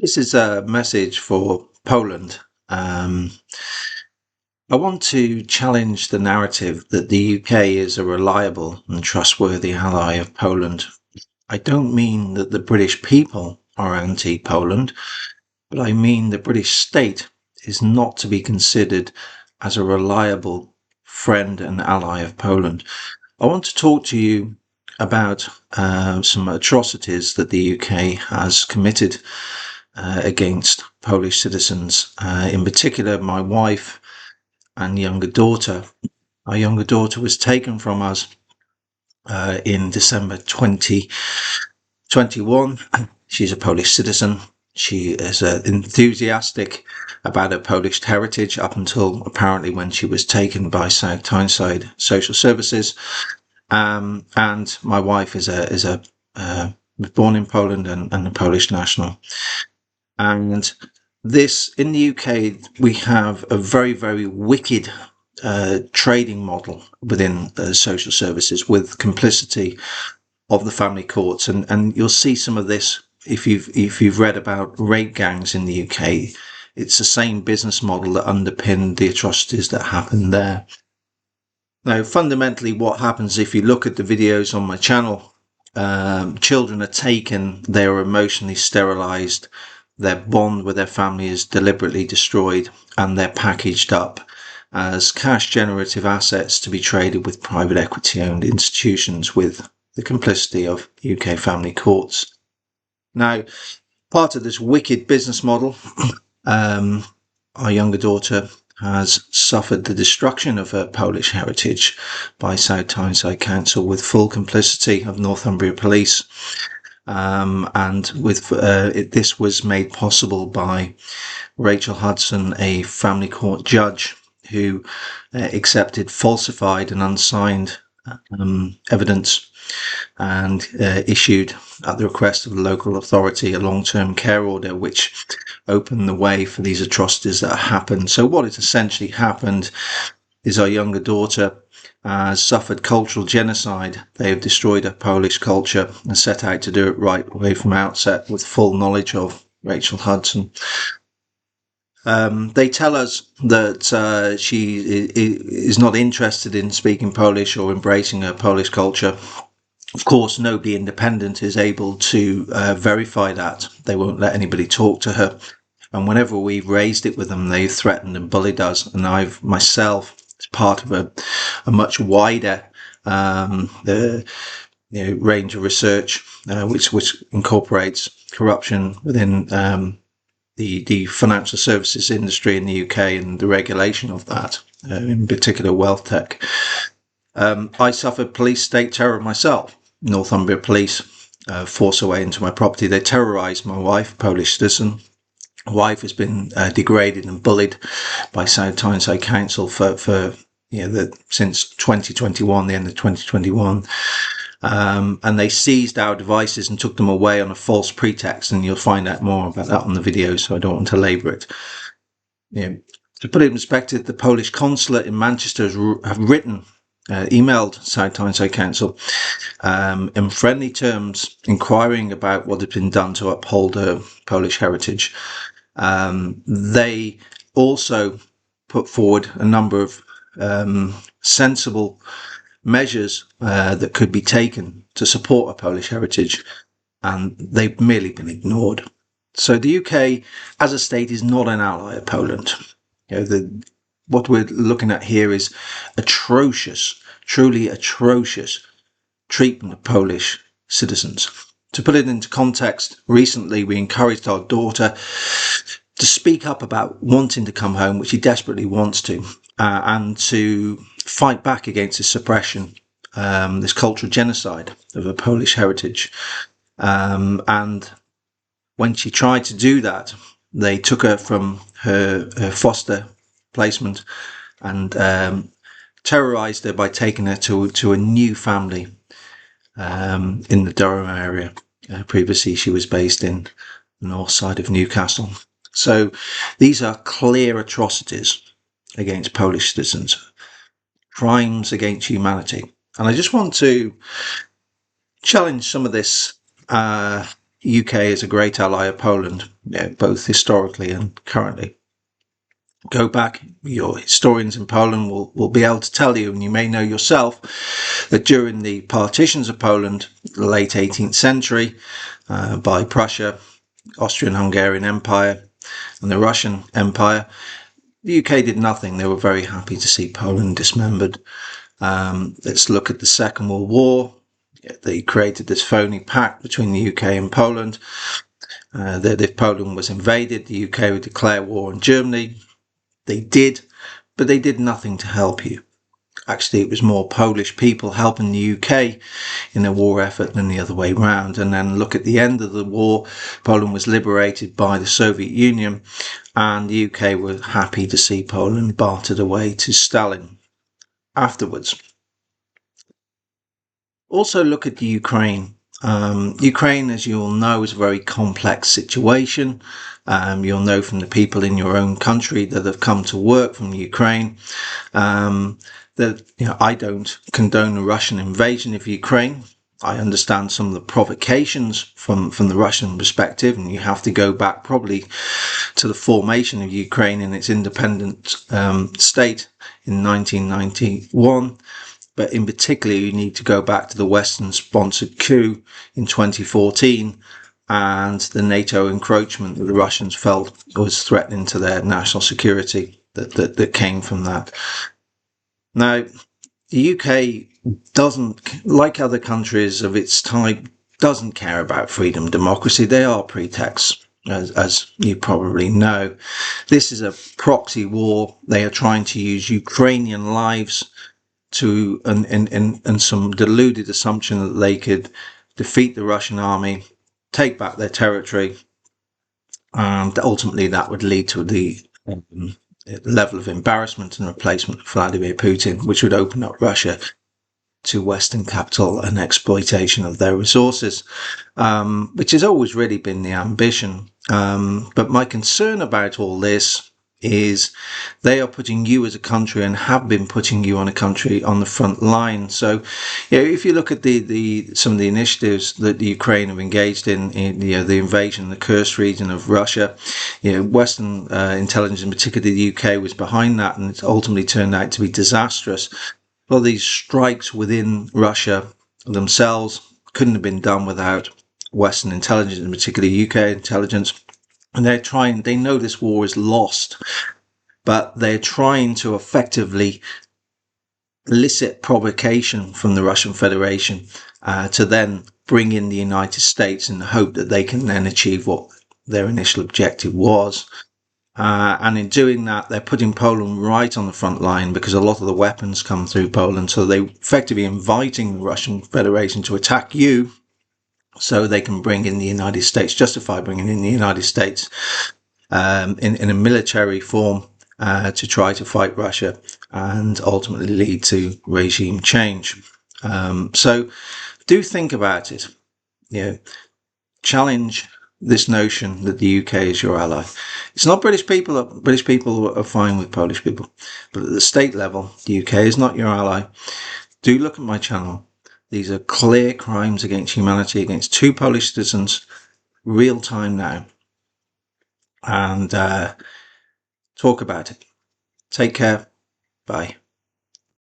This is a message for Poland. I want to challenge the narrative that the UK is a reliable and trustworthy ally of Poland. I don't mean that the British people are anti-Poland, but I mean the British state is not to be considered as a reliable friend and ally of Poland. I want to talk to you about some atrocities that the UK has committed against Polish citizens. In particular, my wife and younger daughter. Our younger daughter was taken from us in December 2021. She's a Polish citizen. She is enthusiastic about her Polish heritage up until apparently when she was taken by South Tyneside Social Services. And my wife was born in Poland and a Polish national. And this, in the UK, we have a very, very wicked trading model within social services with complicity of the family courts. And you'll see some of this if you've read about rape gangs in the UK. It's the same business model that underpinned the atrocities that happened there. Now, fundamentally, what happens if you look at the videos on my channel, children are taken, they are emotionally sterilized, their bond with their family is deliberately destroyed, and they're packaged up as cash generative assets to be traded with private equity owned institutions with the complicity of UK family courts. Now, part of this wicked business model, our younger daughter has suffered the destruction of her Polish heritage by South Tyneside Council with full complicity of Northumbria Police. And with this was made possible by Rachel Hudson, a family court judge who accepted falsified and unsigned evidence and issued, at the request of the local authority, a long-term care order which opened the way for these atrocities that happened. So what has essentially happened is our younger daughter has suffered cultural genocide. They have destroyed her Polish culture and set out to do it right away from outset with full knowledge of Rachel Hudson. They tell us that she is not interested in speaking Polish or embracing her Polish culture. Of course, nobody independent is able to verify that. They won't let anybody talk to her. And whenever we've raised it with them, they've threatened and bullied us. And I've myself, as part of a much wider range of research, which incorporates corruption within the financial services industry in the UK and the regulation of that, in particular wealth tech. I suffered police state terror myself. Northumbria Police forced their way into my property. They terrorised my wife, Polish citizen. My wife has been degraded and bullied by South Tyneside Council for since 2021, the end of 2021. And they seized our devices and took them away on a false pretext. And you'll find out more about that on the video, so I don't want to labour it. To put it in perspective, the Polish consulate in Manchester have emailed South Tyneside Council in friendly terms, inquiring about what had been done to uphold her Polish heritage. They also put forward a number of sensible measures that could be taken to support a Polish heritage, and they've merely been ignored. So the UK as a state is not an ally of Poland. What we're looking at here is atrocious, truly atrocious treatment of Polish citizens. To put it into context, recently we encouraged our daughter to speak up about wanting to come home, which she desperately wants to, and to fight back against this suppression, this cultural genocide of her Polish heritage. And when she tried to do that, they took her from her foster placement and terrorised her by taking her to a new family in the Durham area. Previously, she was based in the north side of Newcastle. So these are clear atrocities against Polish citizens, crimes against humanity. And I just want to challenge some of this UK is a great ally of Poland, both historically and currently. Go back, your historians in Poland will be able to tell you, and you may know yourself, that during the partitions of Poland, the late 18th century, by Prussia, Austrian-Hungarian Empire, and the Russian Empire, the UK did nothing. They were very happy to see Poland dismembered. Let's look at the Second World War. They created this phony pact between the UK and Poland, that if Poland was invaded, the UK would declare war on Germany. They did, but they did nothing to help you. Actually, it was more Polish people helping the UK in the war effort than the other way round. And then look at the end of the war, Poland was liberated by the Soviet Union, and the UK were happy to see Poland bartered away to Stalin afterwards. Also look at the Ukraine. Ukraine, as you all know, is a very complex situation. You'll know from the people in your own country that have come to work from Ukraine, that I don't condone a Russian invasion of Ukraine. I understand some of the provocations from the Russian perspective, and you have to go back probably to the formation of Ukraine in its independent state in 1991. But in particular, you need to go back to the Western-sponsored coup in 2014 and the NATO encroachment that the Russians felt was threatening to their national security that came from that. Now, the UK doesn't, like other countries of its type, doesn't care about freedom and democracy. They are pretexts, as you probably know. This is a proxy war. They are trying to use Ukrainian lives to and some deluded assumption that they could defeat the Russian army, take back their territory, and ultimately that would lead to the level of embarrassment and replacement of Vladimir Putin, which would open up Russia to Western capital and exploitation of their resources, which has always really been the ambition. But my concern about all this is they are putting you as a country, and have been putting you on a country, on the front line. So, if you look at some of the initiatives that the Ukraine have engaged in the invasion, the Kursk region of Russia, Western intelligence, in particular the UK, was behind that, and it's ultimately turned out to be disastrous. Well, these strikes within Russia themselves couldn't have been done without Western intelligence, in particular UK intelligence. And they know this war is lost, but they're trying to effectively elicit provocation from the Russian Federation to then bring in the United States in the hope that they can then achieve what their initial objective was. And in doing that, they're putting Poland right on the front line, because a lot of the weapons come through Poland. So they're effectively inviting the Russian Federation to attack you, so they can bring in the United States, justify bringing in the United States in a military form to try to fight Russia and ultimately lead to regime change. So do think about it. Challenge this notion that the UK is your ally. It's not British people. British people are fine with Polish people. But at the state level, the UK is not your ally. Do look at my channel. These are clear crimes against humanity, against two Polish citizens, real time now. And talk about it. Take care. Bye.